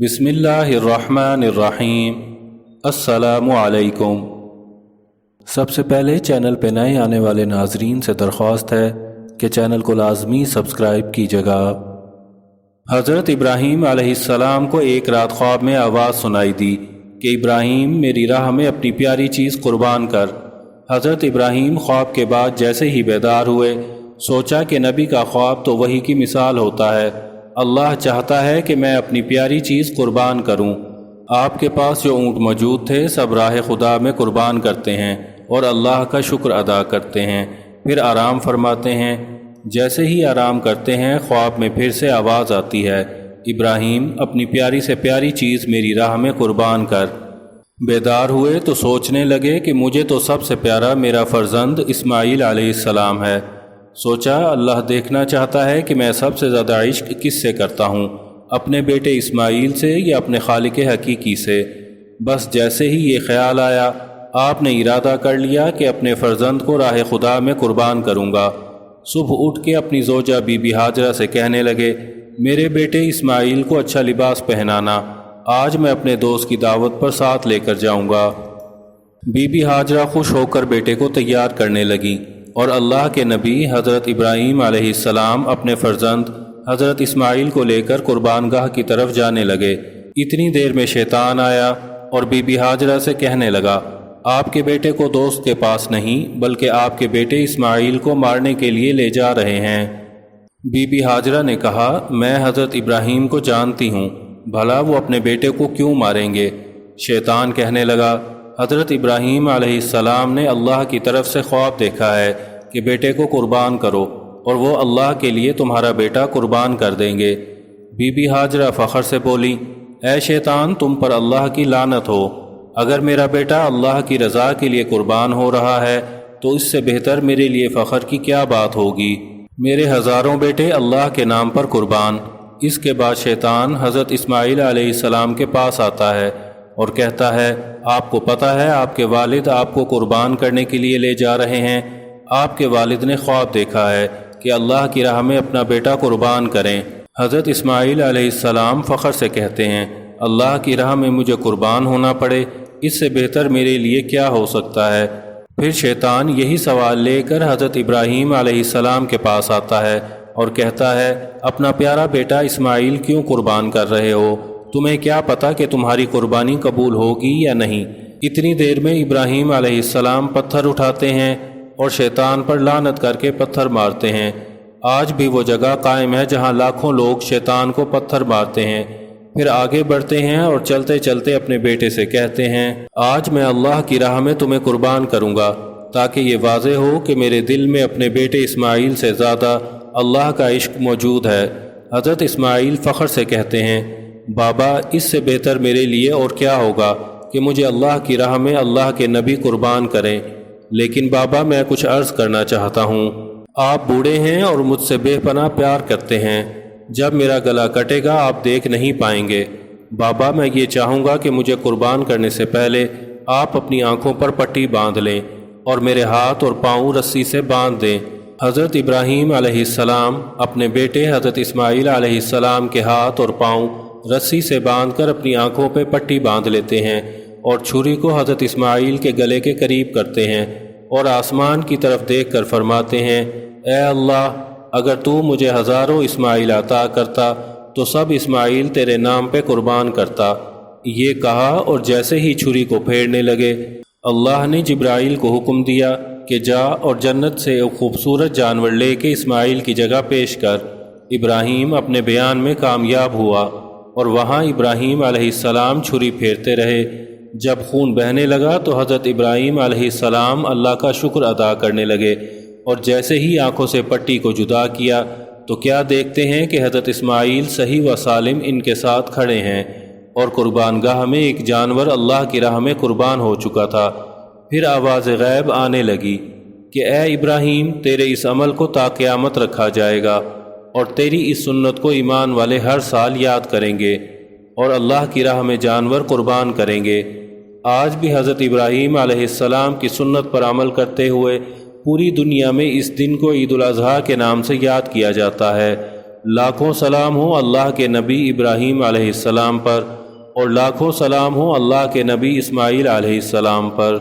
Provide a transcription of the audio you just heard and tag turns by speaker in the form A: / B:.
A: بسم اللہ الرحمن الرحیم۔ السلام علیکم۔ سب سے پہلے چینل پہ نئے آنے والے ناظرین سے درخواست ہے کہ چینل کو لازمی سبسکرائب کیجیے گا۔ حضرت ابراہیم علیہ السلام کو ایک رات خواب میں آواز سنائی دی کہ ابراہیم میری راہ میں اپنی پیاری چیز قربان کر۔ حضرت ابراہیم خواب کے بعد جیسے ہی بیدار ہوئے سوچا کہ نبی کا خواب تو وحی کی مثال ہوتا ہے، اللہ چاہتا ہے کہ میں اپنی پیاری چیز قربان کروں۔ آپ کے پاس جو اونٹ موجود تھے سب راہ خدا میں قربان کرتے ہیں اور اللہ کا شکر ادا کرتے ہیں، پھر آرام فرماتے ہیں۔ جیسے ہی آرام کرتے ہیں خواب میں پھر سے آواز آتی ہے، ابراہیم اپنی پیاری سے پیاری چیز میری راہ میں قربان کر۔ بیدار ہوئے تو سوچنے لگے کہ مجھے تو سب سے پیارا میرا فرزند اسماعیل علیہ السلام ہے۔ سوچا اللہ دیکھنا چاہتا ہے کہ میں سب سے زیادہ عشق کس سے کرتا ہوں، اپنے بیٹے اسماعیل سے یا اپنے خالق حقیقی سے۔ بس جیسے ہی یہ خیال آیا آپ نے ارادہ کر لیا کہ اپنے فرزند کو راہ خدا میں قربان کروں گا۔ صبح اٹھ کے اپنی زوجہ بی بی ہاجرہ سے کہنے لگے، میرے بیٹے اسماعیل کو اچھا لباس پہنانا، آج میں اپنے دوست کی دعوت پر ساتھ لے کر جاؤں گا۔ بی بی ہاجرہ خوش ہو کر بیٹے کو تیار کرنے لگیں اور اللہ کے نبی حضرت ابراہیم علیہ السلام اپنے فرزند حضرت اسماعیل کو لے کر قربان گاہ کی طرف جانے لگے۔ اتنی دیر میں شیطان آیا اور بی بی ہاجرہ سے کہنے لگا، آپ کے بیٹے کو دوست کے پاس نہیں بلکہ آپ کے بیٹے اسماعیل کو مارنے کے لیے لے جا رہے ہیں۔ بی بی ہاجرہ نے کہا، میں حضرت ابراہیم کو جانتی ہوں، بھلا وہ اپنے بیٹے کو کیوں ماریں گے؟ شیطان کہنے لگا، حضرت ابراہیم علیہ السلام نے اللہ کی طرف سے خواب دیکھا ہے کہ بیٹے کو قربان کرو اور وہ اللہ کے لیے تمہارا بیٹا قربان کر دیں گے۔ بی بی ہاجرہ فخر سے بولی، اے شیطان تم پر اللہ کی لعنت ہو، اگر میرا بیٹا اللہ کی رضا کے لیے قربان ہو رہا ہے تو اس سے بہتر میرے لیے فخر کی کیا بات ہوگی، میرے ہزاروں بیٹے اللہ کے نام پر قربان۔ اس کے بعد شیطان حضرت اسماعیل علیہ السلام کے پاس آتا ہے اور کہتا ہے، آپ کو پتہ ہے آپ کے والد آپ کو قربان کرنے کے لیے لے جا رہے ہیں، آپ کے والد نے خواب دیکھا ہے کہ اللہ کی راہ میں اپنا بیٹا قربان کریں۔ حضرت اسماعیل علیہ السلام فخر سے کہتے ہیں، اللہ کی راہ میں مجھے قربان ہونا پڑے، اس سے بہتر میرے لیے کیا ہو سکتا ہے؟ پھر شیطان یہی سوال لے کر حضرت ابراہیم علیہ السلام کے پاس آتا ہے اور کہتا ہے، اپنا پیارا بیٹا اسماعیل کیوں قربان کر رہے ہو؟ تمہیں کیا پتہ کہ تمہاری قربانی قبول ہوگی یا نہیں؟ اتنی دیر میں ابراہیم علیہ السلام پتھر اٹھاتے ہیں اور شیطان پر لعنت کر کے پتھر مارتے ہیں۔ آج بھی وہ جگہ قائم ہے جہاں لاکھوں لوگ شیطان کو پتھر مارتے ہیں۔ پھر آگے بڑھتے ہیں اور چلتے چلتے اپنے بیٹے سے کہتے ہیں، آج میں اللہ کی راہ میں تمہیں قربان کروں گا تاکہ یہ واضح ہو کہ میرے دل میں اپنے بیٹے اسماعیل سے زیادہ اللہ کا عشق موجود ہے۔ حضرت اسماعیل فخر سے کہتے ہیں، بابا اس سے بہتر میرے لیے اور کیا ہوگا کہ مجھے اللہ کی راہ میں اللہ کے نبی قربان کریں، لیکن بابا میں کچھ عرض کرنا چاہتا ہوں۔ آپ بوڑھے ہیں اور مجھ سے بے پناہ پیار کرتے ہیں، جب میرا گلا کٹے گا آپ دیکھ نہیں پائیں گے۔ بابا میں یہ چاہوں گا کہ مجھے قربان کرنے سے پہلے آپ اپنی آنکھوں پر پٹی باندھ لیں اور میرے ہاتھ اور پاؤں رسی سے باندھ دیں۔ حضرت ابراہیم علیہ السلام اپنے بیٹے حضرت اسماعیل علیہ السلام کے ہاتھ اور پاؤں رسی سے باندھ کر اپنی آنکھوں پہ پٹی باندھ لیتے ہیں اور چھری کو حضرت اسماعیل کے گلے کے قریب کرتے ہیں اور آسمان کی طرف دیکھ کر فرماتے ہیں، اے اللہ اگر تو مجھے ہزاروں اسماعیل عطا کرتا تو سب اسماعیل تیرے نام پہ قربان کرتا۔ یہ کہا اور جیسے ہی چھری کو پھیرنے لگے اللہ نے جبرائیل کو حکم دیا کہ جا اور جنت سے ایک خوبصورت جانور لے کے اسماعیل کی جگہ پیش کر۔ ابراہیم اپنے بیان میں کامیاب ہوا اور وہاں ابراہیم علیہ السلام چھری پھیرتے رہے۔ جب خون بہنے لگا تو حضرت ابراہیم علیہ السلام اللہ کا شکر ادا کرنے لگے اور جیسے ہی آنکھوں سے پٹی کو جدا کیا تو کیا دیکھتے ہیں کہ حضرت اسماعیل صحیح و سالم ان کے ساتھ کھڑے ہیں اور قربان گاہ میں ایک جانور اللہ کی راہ میں قربان ہو چکا تھا۔ پھر آواز غیب آنے لگی کہ اے ابراہیم تیرے اس عمل کو تا قیامت رکھا جائے گا اور تیری اس سنت کو ایمان والے ہر سال یاد کریں گے اور اللہ کی راہ میں جانور قربان کریں گے۔ آج بھی حضرت ابراہیم علیہ السلام کی سنت پر عمل کرتے ہوئے پوری دنیا میں اس دن کو عید الاضحیٰ کے نام سے یاد کیا جاتا ہے۔ لاکھوں سلام ہوں اللہ کے نبی ابراہیم علیہ السلام پر، اور لاکھوں سلام ہوں اللہ کے نبی اسماعیل علیہ السلام پر۔